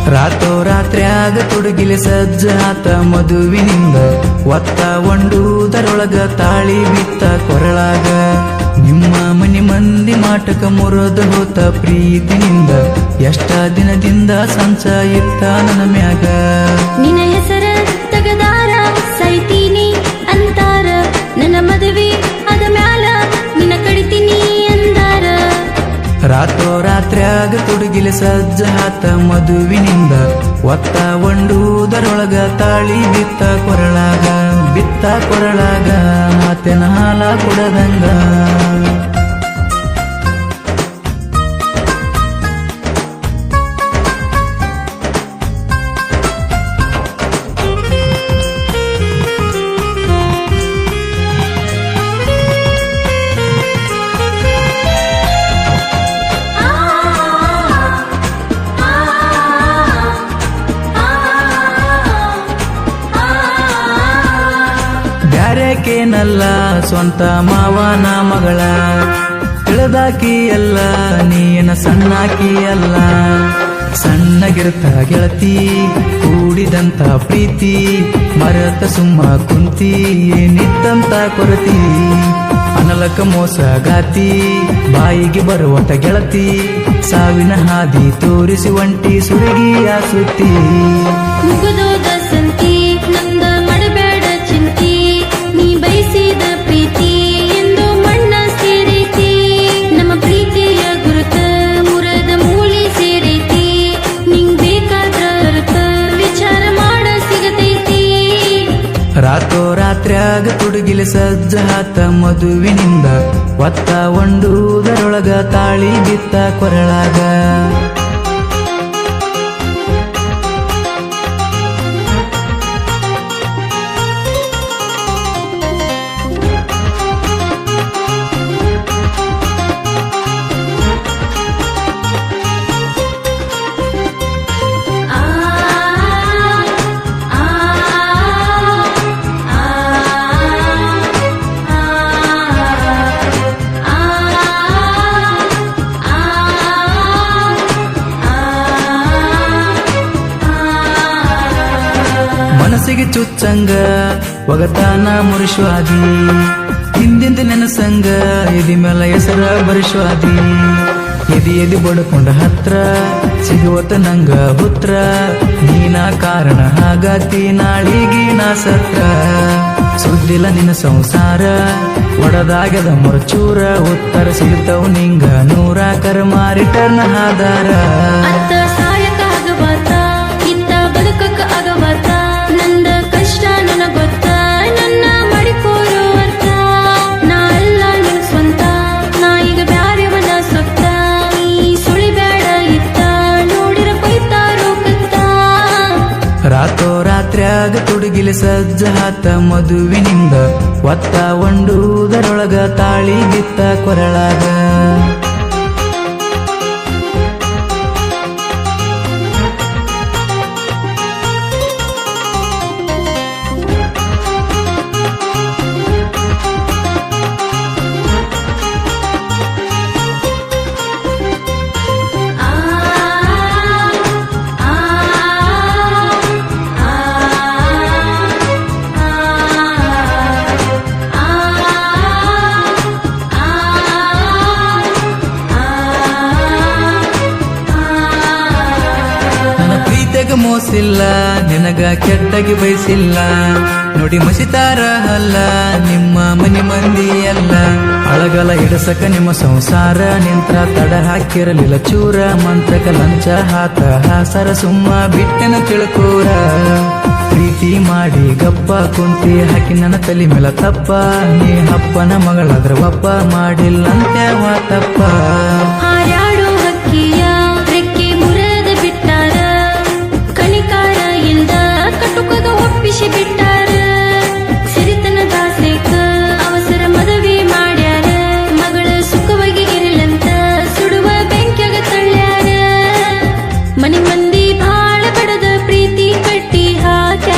ರಾತ್ರ್ಯಾಗ ತುಡುಗಿಲೆ ಸಜ್ಜ ಆತ ಮದುವಿನಿಂದ ಒತ್ತ ಒಂಡುದರೊಳಗ ತಾಳಿ ಬಿತ್ತ ಕೊರಳಾಗ ನಿಮ್ಮ ಮನಿ ಮಂದಿ ಮಾಟಕ ಮುರಿದ ಹೋತ ಪ್ರೀತಿನಿಂದ ಎಷ್ಟ ದಿನದಿಂದ ಸಂಚ ಇತ್ತ ನನ್ನ ಮ್ಯಾಗ ನಿನ್ನ ಹೆಸರ ತಗದಾರ ಸೈತೀನಿ ಅಂತಾರ ನನ್ನ ಮದುವೆ ಅದ ಮ್ಯಾಲ ನಿನ್ನ ಕಡಿತೀನಿ ಅಂದಾರ ರಾತ್ರ್ಯಾಗ ತುಡುಗಿಲೆ ಸಜ್ಜ ಆತ ಮದುವಿನಿಂದ ಒತ್ತ ಒಂಡುದರೊಳಗ ತಾಳಿ ಬಿತ್ತ ಕೊರಳಾಗ ಮಾತೆನ ಹಾಲ ಕೊಡದಂಗ ಬ್ಯಾರೇಕೇನಲ್ಲ ಸ್ವಂತ ಮಾವನ ಮಗಳ ತಿಳಿದಾಕಿ ಅಲ್ಲ ನೀನ ಸಣ್ಣಾಕಿ ಅಲ್ಲ ಸಣ್ಣಗಿರ್ತ ಗೆಳತಿ ಕೂಡಿದಂತ ಪ್ರೀತಿ ಮರತ ಸುಮ್ಮ ಕುಂತಿ ಏನಿತ್ತಂತ ಕೊರತಿ ಅನಲಕ ಮೋಸಗಾತಿ ಬಾಯಿಗೆ ಬರುವಂತ ಗೆಳತಿ ಸಾವಿನ ಹಾದಿ ತೋರಿಸಿ ಒಂಟಿ ಸುರಗಿಯ ಸುತ್ತಿ ಮುಗುದೋದ ಸಂತಿ ನಂದ ಮಾಡಬೇಡ ಚಿಂತಿ ನೀ ಬಯಸಿದ ಪ್ರೀತಿ ಎಂದು ಮಣ್ಣ ಸೇರೈತಿ ನಮ್ಮ ಪ್ರೀತಿಯ ಗುರುತ ಮುರದ ಮೂಲಿ ಸೇರೈತಿ ನಿಂಗ್ ಬೇಕಾದ್ರ ಅರ್ಥ ವಿಚಾರ ಮಾಡ ಸಿಗತೈತಿ ರಾತ್ರ್ಯಾಗ ತುಡುಗಿಲೆ ಸಜ್ಜ ಆತ ಮದುವಿನಿಂದ ಒತ್ತ ಒಂಡುದರೊಳಗ ತಾಳಿ ಬಿತ್ತ ಕೊರಳಾಗ ಮನಸ್ಸಿಗೆ ಚುಚ್ಚಂಗ ಒಗತಾನ ಮುರಿಶ್ವಾದಿ ಹಿಂದಿಂದ ನೆನಸಂಗ ಎದಿ ಮೇಲ ಹೆಸರ ಬರಿಶ್ವಾದಿ ಎದಿ ಬಡ್ಕೊಂಡ ಹತ್ರ ಸಿಗುವತ್ತ ನಂಗ ಹುತ್ರ ನೀನ ಕಾರಣ ಹಾಗಾತಿ ನಾಳಿಗಿ ನಾ ಸತ್ರ ಸುದ್ದಿಲ್ಲ ನಿನ್ನ ಸಂಸಾರ ಒಡದಾಗದ ಮೊರಚೂರ ಉತ್ತರ ಸಿಗ್ತವ್ ನಿಂಗ ನೂರ ಕರ್ಮ ರಿಟರ್ನ್ ಆಧಾರ ಅತ್ತ ಸಾಯಕ ಆಗಬಾರ್ದ ಇತ್ತ ಬದುಕಕ್ಕ ಆಗಬಾರ್ದ ನಂದ ಕಷ್ಟ ನನ್ನ ಗೊತ್ತ ನನ್ನ ಮಾಡಿಕೋರು ಅರ್ಥ ನಾ ಅಲ್ಲ ನಿನ್ ಸ್ವಂತ ನಾ ಈಗ ಬ್ಯಾರೆವನ ಸೊತ್ತ ನೀ ಸುಳಿಬೇಡ ಇತ್ತ ನೋಡಿರ ಕೊಯ್ತಾರೋ ಕತ್ತ ರಾತ್ರ್ಯಾಗ ತುಡುಗಿಲೆ ಸಜ್ಜ ಆತ ಮದುವಿನಿಂದ ಒತ್ತ ಒಂಡುದರೊಳಗ ತಾಳಿ ಬಿತ್ತ ಕೊರಳಾಗ ಮೋಸಿಲ್ಲ ನಿನಗ ಕೆಟ್ಟಗೆ ಬಯಸಿಲ್ಲ ನೋಡಿ ಮಸಿತಾರ ಅಲ್ಲ ನಿಮ್ಮ ಮನಿ ಮಂದಿ ಅಲ್ಲ ಅಳಗಲ ಹಿಡಸಕ ನಿಮ್ಮ ಸಂಸಾರ ನಿಂತ್ರ ತಡ ಹಾಕಿರಲಿಲ್ಲ ಚೂರ ಮಂತ್ರಕ ಲಂಚ ಹಾತ ಹಾಸರ ಸುಮ್ಮ ಬಿಟ್ಟೆನ ತಿಳ್ಕೋರ ಪ್ರೀತಿ ಮಾಡಿ ಗಪ್ಪ ಕುಂತಿ ಹಾಕಿ ನನ್ನ ತಲೆ ಮೇಲ ತಪ್ಪ ನೀ ಅಪ್ಪನ ಮಗಳಾದ್ರ ಒಪ್ಪ ಮಾಡಿಲ್ಲಂತ್ಯಾವ ತಪ್ಪ ಹಾರಾಡೋ ಹಕ್ಕಿಯ ರೆಕ್ಕೆ ಮುರದ ಬಿಟ್ಟಾರ ಕಣಿಕಾರ ಇಲ್ದ ಕಟುಕದ ಒಪ್ಪಿಸಿ ಬಿಟ್ಟಾರ ಸಿರಿತನ ದಾಸೇಕ ಅವಸರ ಮದುವೆ ಮಾಡ್ಯಾರ ಮಗಳ ಸುಖವಾಗಿ ಇರಲಂತ ಸುಡುವ ಬೆಂಕಿಯಾಗ ತಳ್ಳ್ಯಾರ ಮನಿ ಮಂದಿ ಬಾಳ ಬಡದ ಪ್ರೀತಿ ಕಟ್ಟಿ ಹಾಕ್ಯಾರ